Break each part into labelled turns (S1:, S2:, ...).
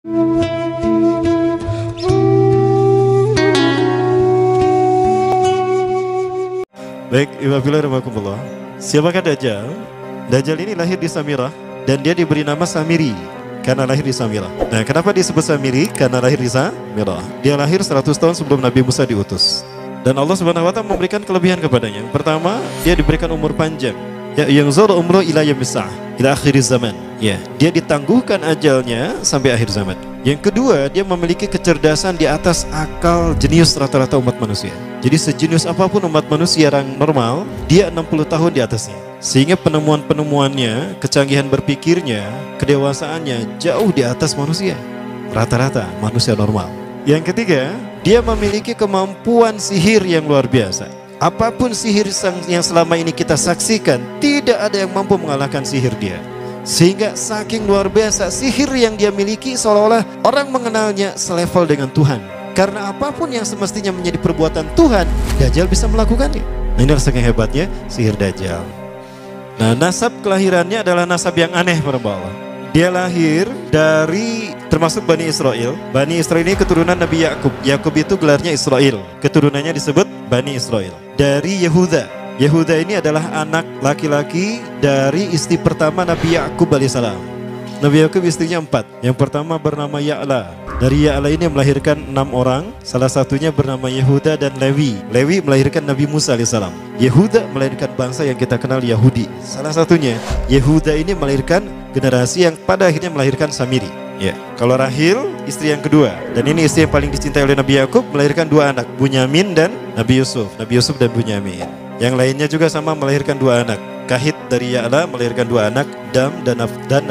S1: Baik, Iwabillah. Siapakah Dajjal? Dajjal ini lahir di Samirah dan dia diberi nama Samiri karena lahir di Samirah. Nah, kenapa disebut Samiri? Karena lahir di Samirah. Dia lahir 100 tahun sebelum Nabi Musa diutus. Dan Allah Subhanahu wa taala memberikan kelebihan kepadanya. Pertama, dia diberikan umur panjang. Ya, yang zul umru ila yamisah, ila akhiriz zaman. Ya, dia ditangguhkan ajalnya sampai akhir zaman. Yang kedua, dia memiliki kecerdasan di atas akal jenius rata-rata umat manusia. Jadi sejenius apapun umat manusia yang normal, dia 60 tahun di atasnya. Sehingga penemuan-penemuannya, kecanggihan berpikirnya, kedewasaannya jauh di atas manusia. Rata-rata manusia normal. Yang ketiga, dia memiliki kemampuan sihir yang luar biasa. Apapun sihir yang selama ini kita saksikan, tidak ada yang mampu mengalahkan sihir dia. Sehingga saking luar biasa sihir yang dia miliki, seolah-olah orang mengenalnya selevel dengan Tuhan. Karena apapun yang semestinya menjadi perbuatan Tuhan, Dajjal bisa melakukannya. Nah, ini saking hebatnya sihir Dajjal. Nah, nasab kelahirannya adalah nasab yang aneh para Allah. Dia lahir dari termasuk Bani Israel. Bani Israel ini keturunan Nabi Yakub. Yakub itu gelarnya Israel. Keturunannya disebut Bani Israel. Dari Yehuda. Yehuda ini adalah anak laki-laki dari istri pertama Nabi Yakub alaihissalam. Nabi Yakub istrinya 4. Yang pertama bernama Ya'la. Dari Ya'la ini melahirkan 6 orang. Salah satunya bernama Yehuda dan Lewi. Lewi melahirkan Nabi Musa alaihissalam. Yehuda melahirkan bangsa yang kita kenal Yahudi. Salah satunya Yehuda ini melahirkan generasi yang pada akhirnya melahirkan Samiri. Ya, kalau Rahil istri yang kedua, dan ini istri yang paling dicintai oleh Nabi Yakub, melahirkan 2 anak, Bunyamin dan Nabi Yusuf. Nabi Yusuf dan Bunyamin. Yang lainnya juga sama melahirkan 2 anak. Kahit dari Ya'la melahirkan 2 anak, Dam dan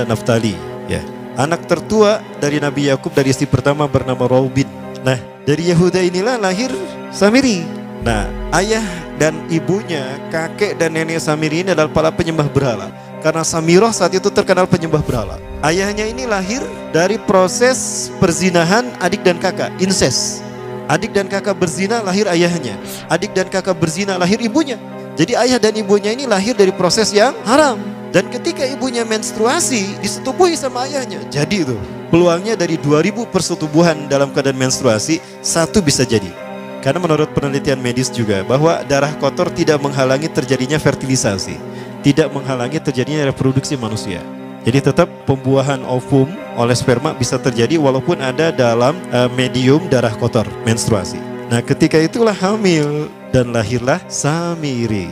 S1: Naftali. Ya. Anak tertua dari Nabi Yakub dari istri pertama bernama Raubin. Nah, dari Yehuda inilah lahir Samiri. Nah, ayah dan ibunya, kakek dan nenek Samiri ini adalah para penyembah berhala. Karena Samirah saat itu terkenal penyembah berhala. Ayahnya ini lahir dari proses perzinahan adik dan kakak, incest. Adik dan kakak berzina, lahir ayahnya. Adik dan kakak berzina, lahir ibunya. Jadi ayah dan ibunya ini lahir dari proses yang haram. Dan ketika ibunya menstruasi, disetubuhi sama ayahnya. Jadi itu, peluangnya dari 2000 persetubuhan dalam keadaan menstruasi, 1 bisa jadi. Karena menurut penelitian medis juga, bahwa darah kotor tidak menghalangi terjadinya fertilisasi, tidak menghalangi terjadinya reproduksi manusia. Jadi tetap pembuahan ovum oleh sperma bisa terjadi walaupun ada dalam medium darah kotor, menstruasi. Nah, ketika itulah hamil dan lahirlah Samiri.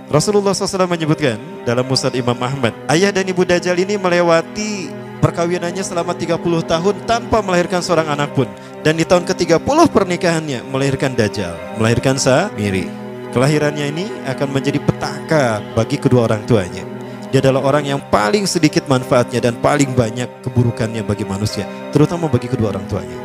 S1: Rasulullah SAW menyebutkan dalam Musnad Imam Ahmad, ayah dan ibu Dajjal ini melewati perkawinannya selama 30 tahun tanpa melahirkan seorang anak pun. Dan di tahun ke-30 pernikahannya melahirkan Dajjal, melahirkan Samiri. Kelahirannya ini akan menjadi petaka bagi kedua orang tuanya. Dia adalah orang yang paling sedikit manfaatnya dan paling banyak keburukannya bagi manusia, terutama bagi kedua orang tuanya.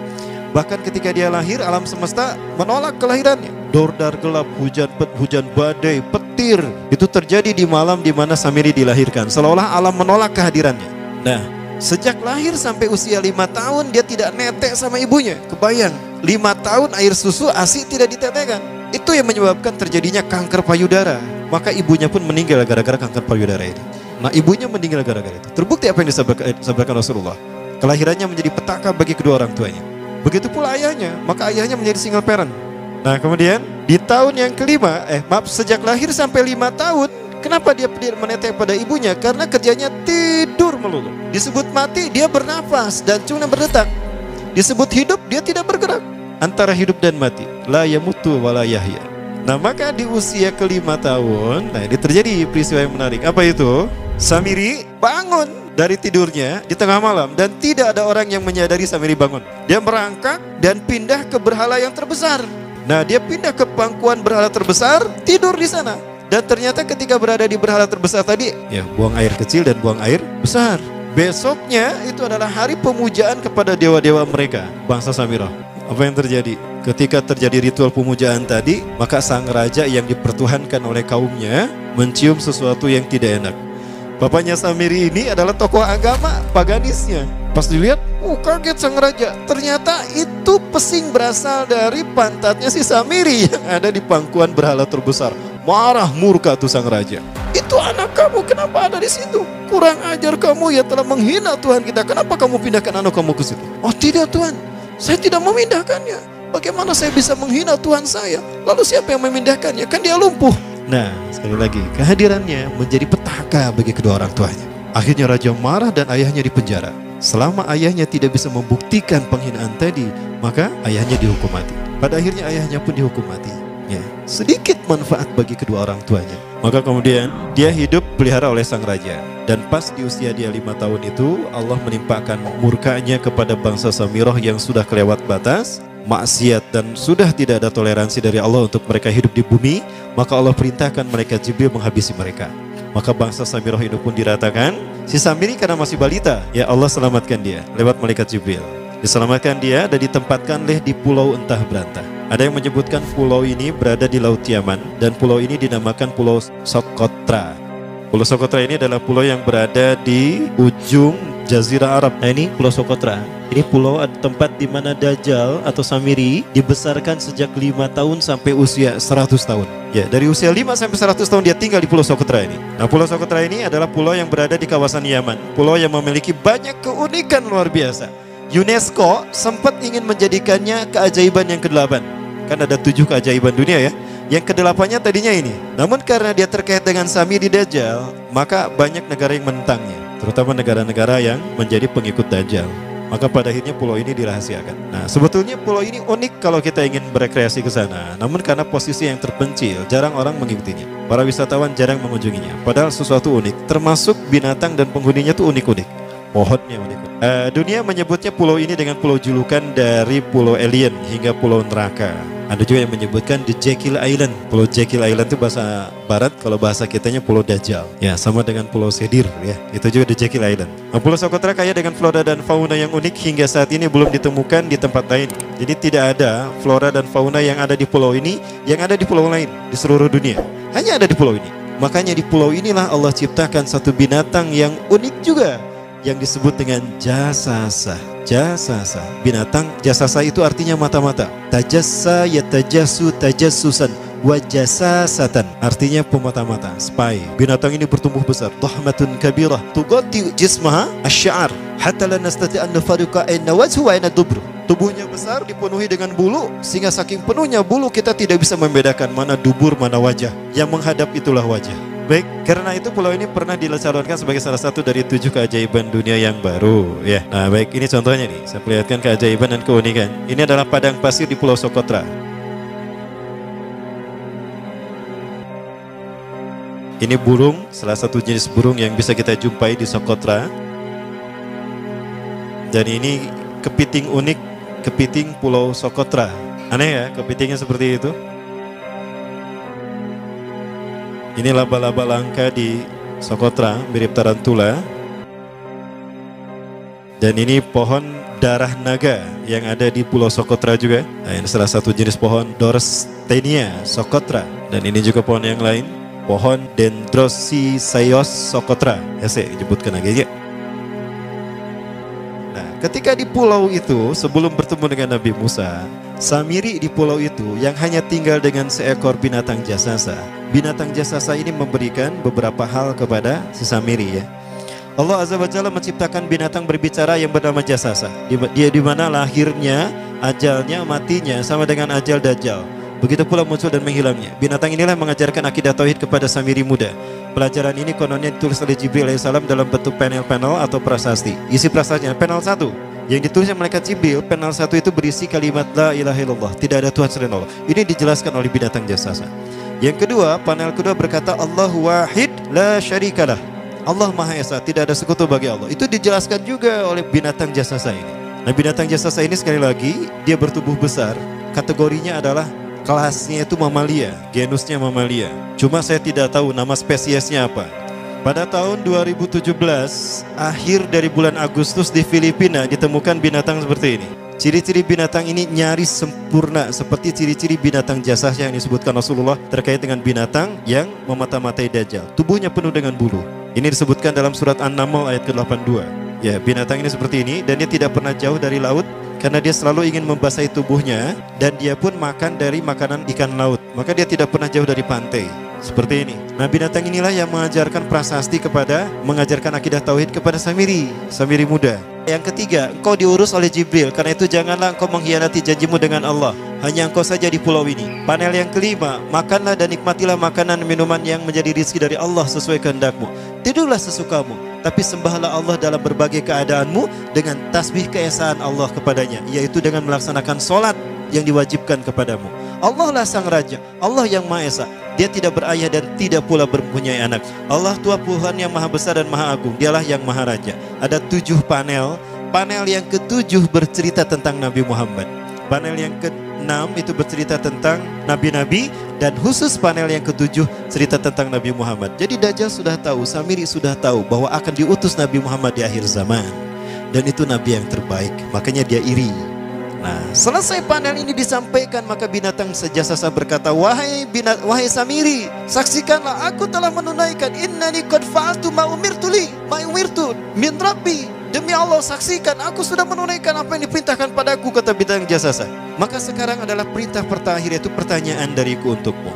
S1: Bahkan ketika dia lahir, alam semesta menolak kelahirannya. Dordar gelap, hujan badai, petir, itu terjadi di malam di mana Samiri dilahirkan. Seolah-olah alam menolak kehadirannya. Nah, sejak lahir sampai usia 5 tahun dia tidak netek sama ibunya. Kebayang, 5 tahun air susu ASI tidak ditetekkan. Itu yang menyebabkan terjadinya kanker payudara. Maka ibunya pun meninggal gara-gara kanker payudara ini. Nah, ibunya meninggal gara-gara itu. Terbukti apa yang disabdakan Rasulullah. Kelahirannya menjadi petaka bagi kedua orang tuanya. Begitu pula ayahnya, maka ayahnya menjadi single parent. Nah, kemudian di tahun yang kelima, sejak lahir sampai 5 tahun, kenapa dia menetek pada ibunya? Karena kerjanya tidur melulu. Disebut mati, dia bernafas dan cuma berdetak. Disebut hidup, dia tidak bergerak. Antara hidup dan mati, la yamutu wa la yahya. Nah, maka di usia ke-5 tahun, nah ini terjadi peristiwa yang menarik. Apa itu? Samiri bangun dari tidurnya di tengah malam dan tidak ada orang yang menyadari Samiri bangun. Dia merangkak dan pindah ke berhala yang terbesar. Nah, dia pindah ke pangkuan berhala terbesar, tidur di sana. Dan ternyata ketika berada di berhala terbesar tadi, ya buang air kecil dan buang air besar. Besoknya itu adalah hari pemujaan kepada dewa-dewa mereka, bangsa Samirah. Apa yang terjadi? Ketika terjadi ritual pemujaan tadi, maka sang raja yang dipertuhankan oleh kaumnya mencium sesuatu yang tidak enak. Bapaknya Samiri ini adalah tokoh agama paganisnya. Pas dilihat, kaget sang raja. Ternyata itu pesing berasal dari pantatnya si Samiri yang ada di pangkuan berhala terbesar. marah murka tuh sang raja. Itu anak kamu, kenapa ada di situ? Kurang ajar kamu, ya telah menghina Tuhan kita. Kenapa kamu pindahkan anak kamu ke situ? Oh tidak Tuhan, saya tidak memindahkannya. Bagaimana saya bisa menghina Tuhan saya? Lalu siapa yang memindahkannya? Kan dia lumpuh. Nah, sekali lagi, kehadirannya menjadi petaka bagi kedua orang tuanya. Akhirnya raja marah dan ayahnya dipenjara. Selama ayahnya tidak bisa membuktikan penghinaan tadi, maka ayahnya dihukum mati. Pada akhirnya ayahnya pun dihukum mati. Ya, sedikit manfaat bagi kedua orang tuanya. Maka kemudian dia hidup pelihara oleh sang raja. Dan pas di usia dia 5 tahun itu, Allah menimpakan murkanya kepada bangsa Samirah yang sudah kelewat batas, maksiat, dan sudah tidak ada toleransi dari Allah untuk mereka hidup di bumi. Maka Allah perintahkan mereka Jibril menghabisi mereka. Maka bangsa Samirah itu pun diratakan. Si Samiri karena masih balita, ya Allah selamatkan dia lewat malaikat Jibril. Diselamatkan dia dan ditempatkanlah di pulau entah berantah. Ada yang menyebutkan pulau ini berada di Laut Yaman, dan pulau ini dinamakan Pulau Socotra. Pulau Socotra ini adalah pulau yang berada di ujung Jazirah Arab. Nah ini Pulau Socotra. Ini pulau tempat di mana Dajjal atau Samiri dibesarkan sejak 5 tahun sampai usia 100 tahun. Ya, dari usia 5 sampai 100 tahun dia tinggal di Pulau Socotra ini. Nah, Pulau Socotra ini adalah pulau yang berada di kawasan Yaman. Pulau yang memiliki banyak keunikan luar biasa. UNESCO sempat ingin menjadikannya keajaiban yang ke-8. Kan ada 7 keajaiban dunia ya. Yang ke-8-nya tadinya ini. Namun karena dia terkait dengan Samiri Dajjal, maka banyak negara yang menentangnya. Terutama negara-negara yang menjadi pengikut Dajjal. Maka pada akhirnya pulau ini dirahasiakan. Nah, sebetulnya pulau ini unik kalau kita ingin berekreasi ke sana. Namun karena posisi yang terpencil, jarang orang mengikutinya. Para wisatawan jarang mengunjunginya. Padahal sesuatu unik, termasuk binatang dan penghuninya tuh unik-unik. Pohonnya unik. Dunia menyebutnya pulau ini dengan pulau julukan dari pulau alien hingga pulau neraka. Ada juga yang menyebutkan The Jekyll Island. Pulau Jekyll Island itu bahasa barat, kalau bahasa kitanya Pulau Dajjal. Ya, sama dengan Pulau Sedir ya. Itu juga The Jekyll Island. Nah, Pulau Socotra kaya dengan flora dan fauna yang unik hingga saat ini belum ditemukan di tempat lain. Jadi tidak ada flora dan fauna yang ada di pulau ini yang ada di pulau lain di seluruh dunia. Hanya ada di pulau ini. Makanya di pulau inilah Allah ciptakan satu binatang yang unik juga, yang disebut dengan jasasa. Jasasa, binatang jasasa itu artinya mata-mata. Tajassa yatajassu tajassusan wa jasasatan, artinya pemata-mata, spy. Binatang ini bertumbuh besar, dhahmatun kabirah tughatti jismaha asy-sya'ar hatta la nastati' an nafariqa ayna wajhu wa ayna dubur. Tubuhnya besar, dipenuhi dengan bulu, sehingga saking penuhnya bulu kita tidak bisa membedakan mana dubur mana wajah. Yang menghadap itulah wajah. Baik, karena itu pulau ini pernah dilesarkan sebagai salah satu dari 7 keajaiban dunia yang baru ya. Nah baik, ini contohnya nih, saya perlihatkan keajaiban dan keunikan. Ini adalah padang pasir di Pulau Socotra. Ini burung, salah satu jenis burung yang bisa kita jumpai di Socotra. Dan ini kepiting unik, kepiting Pulau Socotra. Aneh ya, kepitingnya seperti itu. Ini laba-laba langka di Socotra, mirip tarantula. Dan ini pohon darah naga yang ada di Pulau Socotra juga. Nah, ini salah satu jenis pohon Dorstenia Socotra. Dan ini juga pohon yang lain, pohon Dendrocysaios Socotra. Ya, saya sebutkan lagi ya. Nah, ketika di pulau itu, sebelum bertemu dengan Nabi Musa, Samiri di pulau itu yang hanya tinggal dengan seekor binatang jasasa. Binatang jasasa ini memberikan beberapa hal kepada si Samiri ya. Allah Azza wa Jalla menciptakan binatang berbicara yang bernama jasasa. Dia di mana lahirnya, ajalnya, matinya sama dengan ajal Dajjal. Begitu pula muncul dan menghilangnya. Binatang inilah mengajarkan akidah tauhid kepada Samiri muda. Pelajaran ini kononnya ditulis oleh Jibril alaihissalam dalam bentuk panel-panel atau prasasti. Isi prasastinya panel 1. Yang ditulisnya malaikat Jibril, panel 1 itu berisi kalimat la ilaha illallah, tidak ada Tuhan selain Allah. Ini dijelaskan oleh binatang jasasa. Yang kedua, panel kedua berkata Allahu wahid la syarikalah. Allah Maha Esa, tidak ada sekutu bagi Allah. Itu dijelaskan juga oleh binatang jasasa ini. Nah, binatang jasasa ini sekali lagi dia bertubuh besar. Kategorinya adalah kelasnya itu mamalia, genusnya mamalia. Cuma saya tidak tahu nama spesiesnya apa. Pada tahun 2017, akhir dari bulan Agustus di Filipina ditemukan binatang seperti ini. Ciri-ciri binatang ini nyaris sempurna seperti ciri-ciri binatang jasasa yang disebutkan Rasulullah terkait dengan binatang yang memata-matai Dajjal. Tubuhnya penuh dengan bulu. Ini disebutkan dalam surat An-Naml ayat ke-82. Ya, binatang ini seperti ini dan dia tidak pernah jauh dari laut karena dia selalu ingin membasahi tubuhnya dan dia pun makan dari makanan ikan laut. Maka dia tidak pernah jauh dari pantai. Seperti ini. Nah, binatang inilah yang mengajarkan prasasti mengajarkan akidah tauhid kepada Samiri muda. Yang ketiga, engkau diurus oleh Jibril. Karena itu janganlah engkau mengkhianati janjimu dengan Allah. Hanya engkau saja di pulau ini. Panel yang kelima, makanlah dan nikmatilah makanan minuman yang menjadi rizki dari Allah sesuai kehendakmu. Tidurlah sesukamu, tapi sembahlah Allah dalam berbagai keadaanmu dengan tasbih keesaan Allah kepadanya, yaitu dengan melaksanakan solat yang diwajibkan kepadamu. Allah lah sang raja, Allah yang Maha Esa. Dia tidak berayah dan tidak pula mempunyai anak. Allah Tuhan yang maha besar dan maha agung. Dialah yang maha raja. Ada 7 panel. Panel yang ke-7 bercerita tentang Nabi Muhammad. Panel yang ke-6 itu bercerita tentang nabi-nabi. Dan khusus panel yang ke-7 cerita tentang Nabi Muhammad. Jadi Dajjal sudah tahu, Samiri sudah tahu bahwa akan diutus Nabi Muhammad di akhir zaman. Dan itu Nabi yang terbaik. Makanya dia iri. Nah, selesai panel ini disampaikan, maka binatang sejasasa berkata, wahai Samiri, saksikanlah aku telah menunaikan innani qad fa'altu ma umirtu min rabbi. Demi Allah, saksikan aku sudah menunaikan apa yang diperintahkan padaku, kata binatang jasasa. Maka sekarang adalah perintah terakhir, yaitu pertanyaan dariku untukmu.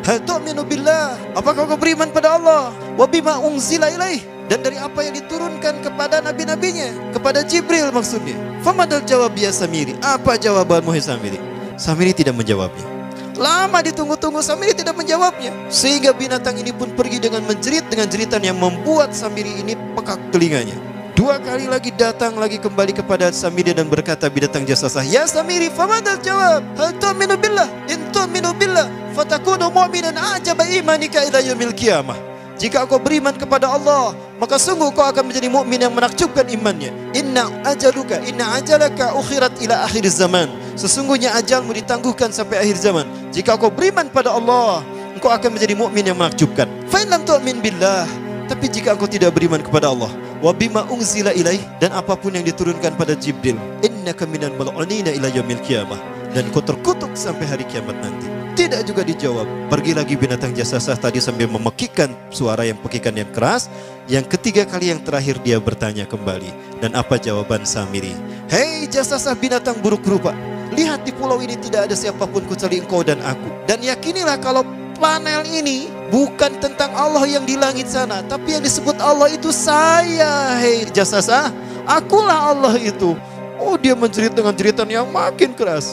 S1: Hal tu'minu billah, apakah kau beriman pada Allah? Wa bima unzila ilaih, dan dari apa yang diturunkan kepada nabi-nabinya, kepada Jibril maksudnya. Famadal jawab ya Samiri, apa jawabanmu hai Samiri? Samiri tidak menjawabnya. Lama ditunggu-tunggu, Samiri tidak menjawabnya. Sehingga binatang ini pun pergi dengan menjerit, dengan jeritan yang membuat Samiri ini pekak telinganya. 2 kali lagi datang lagi kembali kepada Samiri dan berkata binatang jasasa, ya Samiri, famadal jawab, hal tu'minu billah, in tu'minu billah fatakunu mu'minan ajaba imanika ila yaumil qiyamah. Jika kau beriman kepada Allah, maka sungguh kau akan menjadi mukmin yang menakjubkan imannya. Inna ajalaka ukhirat ila akhir zaman. Sesungguhnya ajalmu ditangguhkan sampai akhir zaman. Jika kau beriman pada Allah, engkau akan menjadi mukmin yang menakjubkan. Fa in lam tu'min billah, tapi jika engkau tidak beriman kepada Allah, wa bima unzila ilaih, dan apapun yang diturunkan pada Jibril, innaka minal mal'unina ila yaumil qiyamah, dan kau terkutuk sampai hari kiamat nanti. Tidak juga dijawab. Pergi lagi binatang jasasa tadi sambil memekikkan suara yang pekikan yang keras. Yang ketiga kali yang terakhir dia bertanya kembali. Dan apa jawaban Samiri? Hei jasasa binatang buruk rupa, lihat di pulau ini tidak ada siapapun kecuali engkau dan aku. Dan yakinilah kalau panel ini bukan tentang Allah yang di langit sana, tapi yang disebut Allah itu saya. Hei jasasa, akulah Allah itu. Oh, dia menjerit dengan jeritan yang makin keras.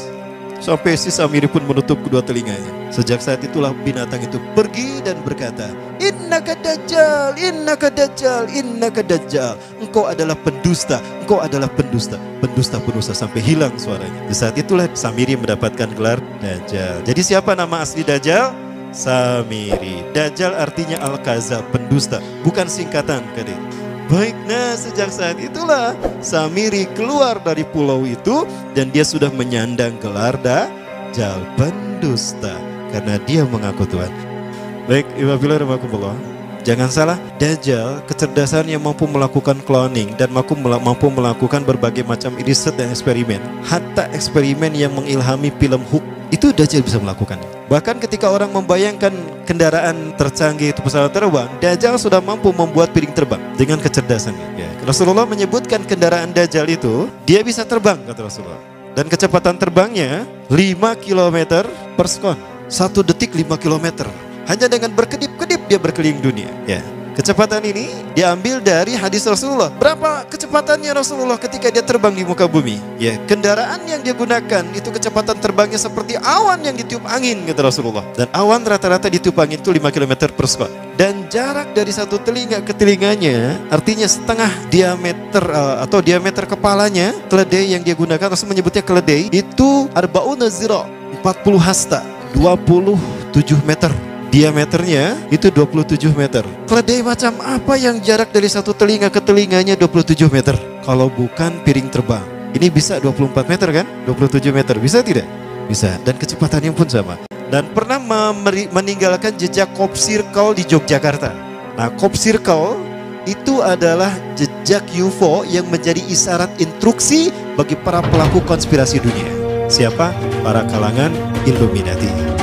S1: Sampai si Samiri pun menutup kedua telinganya. Sejak saat itulah binatang itu pergi dan berkata, innaka dajjal, innaka dajjal, innaka dajjal. Engkau adalah pendusta, engkau adalah pendusta. Pendusta sampai hilang suaranya. Di saat itulah Samiri mendapatkan gelar Dajjal. Jadi siapa nama asli Dajjal? Samiri. Dajjal artinya Al-Kaza, pendusta, bukan singkatan kadek. Baik, nah sejak saat itulah Samiri keluar dari pulau itu dan dia sudah menyandang gelar Dajjal, pendusta, karena dia mengaku Tuhan. Baik, Iwabillah rahmatullah. Jangan salah, Dajjal kecerdasannya mampu melakukan cloning dan mampu melakukan berbagai macam riset dan eksperimen. Hatta eksperimen yang mengilhami film Hook itu Dajjal bisa melakukan. Bahkan ketika orang membayangkan kendaraan tercanggih itu pesawat terbang, Dajjal sudah mampu membuat piring terbang dengan kecerdasannya. Ya. Rasulullah menyebutkan kendaraan Dajjal itu dia bisa terbang, kata Rasulullah. Dan kecepatan terbangnya 5 km per sekon. 1 detik 5 km. Hanya dengan berkedip-kedip dia berkeliling dunia. Ya. Kecepatan ini diambil dari hadis Rasulullah. Berapa kecepatannya Rasulullah ketika dia terbang di muka bumi? Ya, kendaraan yang dia gunakan itu kecepatan terbangnya seperti awan yang ditiup angin, kata Rasulullah. Dan awan rata-rata ditiup angin itu 5 km per sekon. Dan jarak dari satu telinga ke telinganya, artinya setengah diameter atau diameter kepalanya, keledai yang dia gunakan, Rasul menyebutnya keledai, itu arba'una zira, 40 hasta, 27 meter. Diameternya itu 27 meter. Keledai macam apa yang jarak dari satu telinga ke telinganya 27 meter? Kalau bukan piring terbang. Ini bisa 24 meter kan? 27 meter. Bisa tidak? Bisa. Dan kecepatannya pun sama. Dan pernah meninggalkan jejak Cop Circle di Yogyakarta. Nah, Cop Circle itu adalah jejak UFO yang menjadi isyarat instruksi bagi para pelaku konspirasi dunia. Siapa? Para kalangan Illuminati.